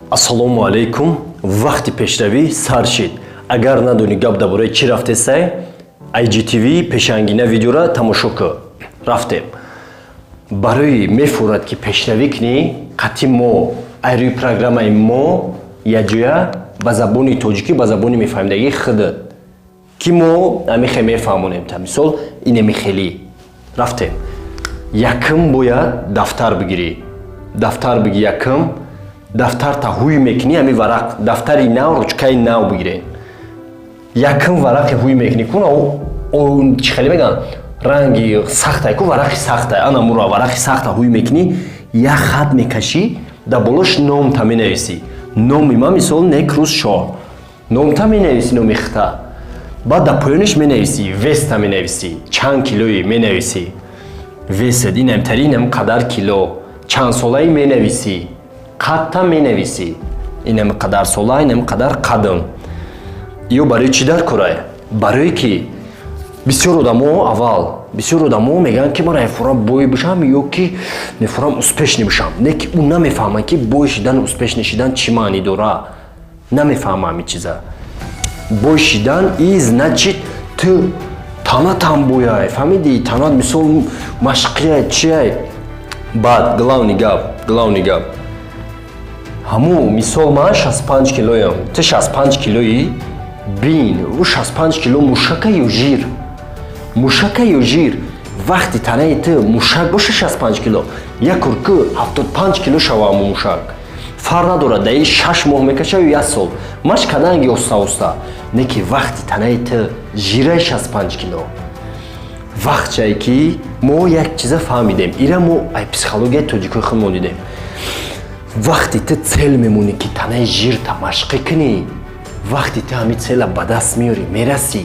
Ассалому алейкум. Вақти пешравӣ сар шид. Агар надони гап дар бораи чӣ рафтесай, IGTV пешангина видеора тамошо кӯ. Рафтем. Барои мефурад ки пешравӣ кунӣ, қатъи мо айрӯи программаи мо яҷоя ба забони тоҷикӣ, ба забони мефаҳмидагии худат. Ки мо амихе мефаҳмонем. Та мисол ине михелӣ. Рафтем. Якм бояд дафтар бигирӣ. Дафтар биги якм. Дафтар та ҳуй мекунӣ, ами варақ дафтари нав, ручкаи нав бигирен. Якм варақи ҳуй мекунӣ кун, он чӣ хеле мегӯянд, ранги сахтай ку, варақи сахтай, ана мура варақи сахта ҳуй мекунӣ, як хат мекашӣ, дар болош номта менависӣ. Номи ман мисол Некрус Шоҳ. Номта менависӣ, номи хита. Баъд дар поёниш менависӣ, веста менависӣ, чанд килои менависӣ. Весед инам тари инам қадар кило, чанд солаи менависӣ. Қатта менависӣ. Инам қадар сола, инам қадар қадам. Ё барои чӣ дар корай? Барои ки бисёр одамо аввал, бисёр одамо мегӯянд ки ман мефурам бой бошам ё ки мефурам успешни бошам. Не ки ӯ намефаҳмад ки бой шидан, успешни шидан чӣ маънӣ дорад. Намефаҳмад ҳамин чиза. Бой шидан и значит ту танатам бояй, фаҳмидӣ? Танат мисол машқияй, чияй. Баъд главни гап. Ҳамун мисол ман 65 килоям. Ту 65 килои бин, ӯ 65 кило мушака ё жир? Мушака ё жир? Вақти танаи ту мушак боша 65 кило, як курку 75 кило шава ҳамун мушак. Фарқ надорад, даи 6 моҳ мекаша ё 1 сол. Машқ карданги оста. Не ки вақти танаи ту жираи 65 кило. Вақт чае ки мо як чиза фаҳмидем. Ира мо ай психологияи тоҷикои худмон дидем. Вақти ту цел мемонӣ ки танаи жирта машқӣ кунӣ, вақти ту ҳамин цела ба даст меорӣ, мерасӣ,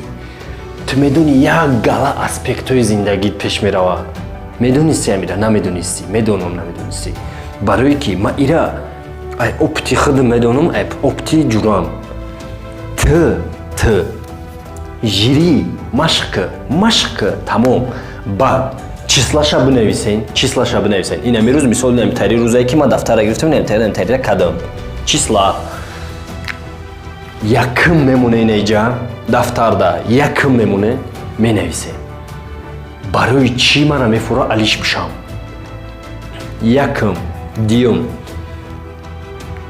ту медонӣ як гала аспектҳои зиндагит пеш меравад. Медонисти амира? Намедонисти? Медонам намедонисти. Барои ки ман ира ай опити худам медонам, ай опити ҷурам. Ту жирӣ машқ кӯ, тамом. Баъд числаша бинависен. Ин ами рӯз мисол инам тари рӯзае ки ман дафтара гирифтам, инам тарира кадам. Числа. Якм мемона инаиҷа, дафтарда якм мемона, менависем. Барои чӣ мана мефура алиш бишам? Якм, дуюм.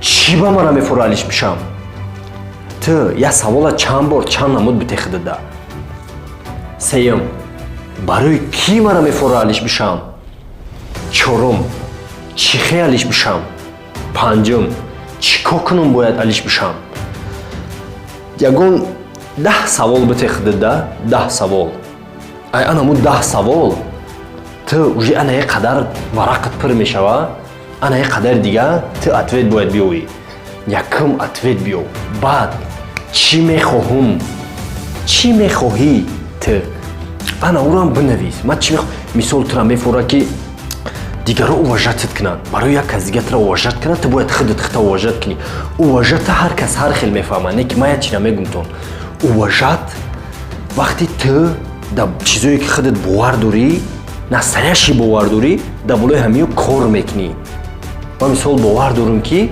Чӣ ба мана мефура алиш бишам? Ту як савола чанд бор, чанд намуд битехидада. Сеюм. Барои кӣ мана мефура алиш бишам? Чорум. Чӣ хе алиш бишам? Панҷум. Чӣ кор кунам бояд алиш бишам? Ягон 10 савол битехидада, 10 савол. Ай анаму 10 савол. Ту уже ана як қадар варақат пир мешава, ана як қадар дига ту ответ бояд биёрӣ. Якм ответ биё. Баъд чӣ мехоҳам? Чӣ мехоҳӣ ту? Ана урам бинавис. Ман чӣ мисол тура мефура ки дигаро уважатит кунанд. Барои як кас дига тура уважат кунад, ту бояд худат хита уважат кунӣ. Уважата ҳар кас ҳар хел мефаҳмад. Не ки ман як чӣ намегум тон. Уважат вақти ту дар чизое ки худат бовар дорӣ, настоящий бовар дорӣ, дар болои ҳамиё кор мекунӣ. Ман мисол бовар дорам ки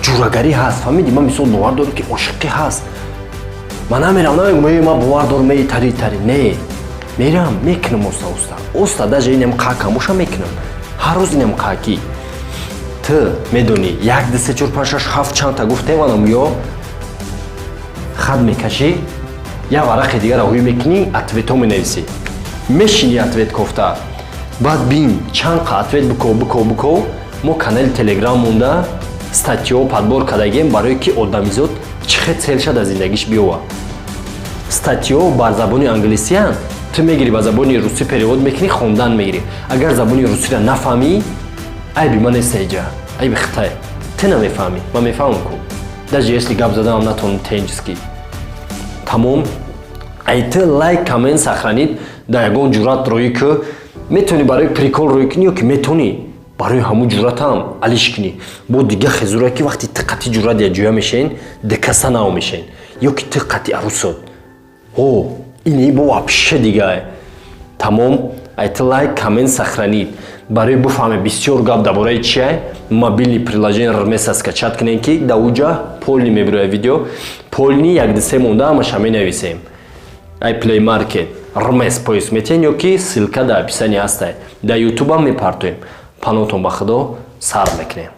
ҷурагарӣ ҳаст. Фаҳмидӣ? Ман мисол бовар дорам ки ошиқӣ ҳаст. Ман намерам, намегум ман бовар дорам тари. Не. Мерам, мекунам оста. Даже инам қакам боша мекунам. Ҳар рӯз инам қаки. Ту медонӣ 1, 2, 3, 4, 5, 6, 7 чандта гуфтем анам ё? Хат мекашӣ, як варақи дигара ҳуй мекунӣ, ответҳо менависӣ. Мешинӣ ответ кофта. Баъд бин чанд қа ответ биков. Мо канали телеграм монда статьё падбор кардагем барои ки одамизод чӣ хел целша дар зиндагиш биёва. Статьё бар забони англисиян, ту мегирӣ ба забони русӣ перевод мекунӣ, хондан мегирӣ. Агар забони русиро нафаҳмӣ, айби ман нест инҷа, айби хитай. Ту намефаҳмӣ, ман мефаҳмам ку. Даже если гап задаам натонам тенҷиски. Тамом. Ай ту лайк, коммент сохранид дар ягон ҷуръат роӣ ку метавонӣ барои прикол роӣ кунӣ ё ки метавонӣ барои ҳамун ҷуръатам алиш кунӣ. Бо дига хезурае ки вақти ту қатъи ҷуръат я ҷоя мешен, декаса нао мешен. Ё ки ту қатъи арӯсод. Ини бо вообще дигае. Тамом. Ай ту лайк, коммент сохранид. барои буфаҳме бисёр гап дар бораи чие мобилни приложение ремеса скачат кунем ки дар уҷа полни мебирояд видео полни 1-2 монда ҳамаша менависем ай play market ремес поис метен ё ки ссилка дар описание ҳастае дар ютуб ҳам мепартоем панотон ба худо сар мекунем.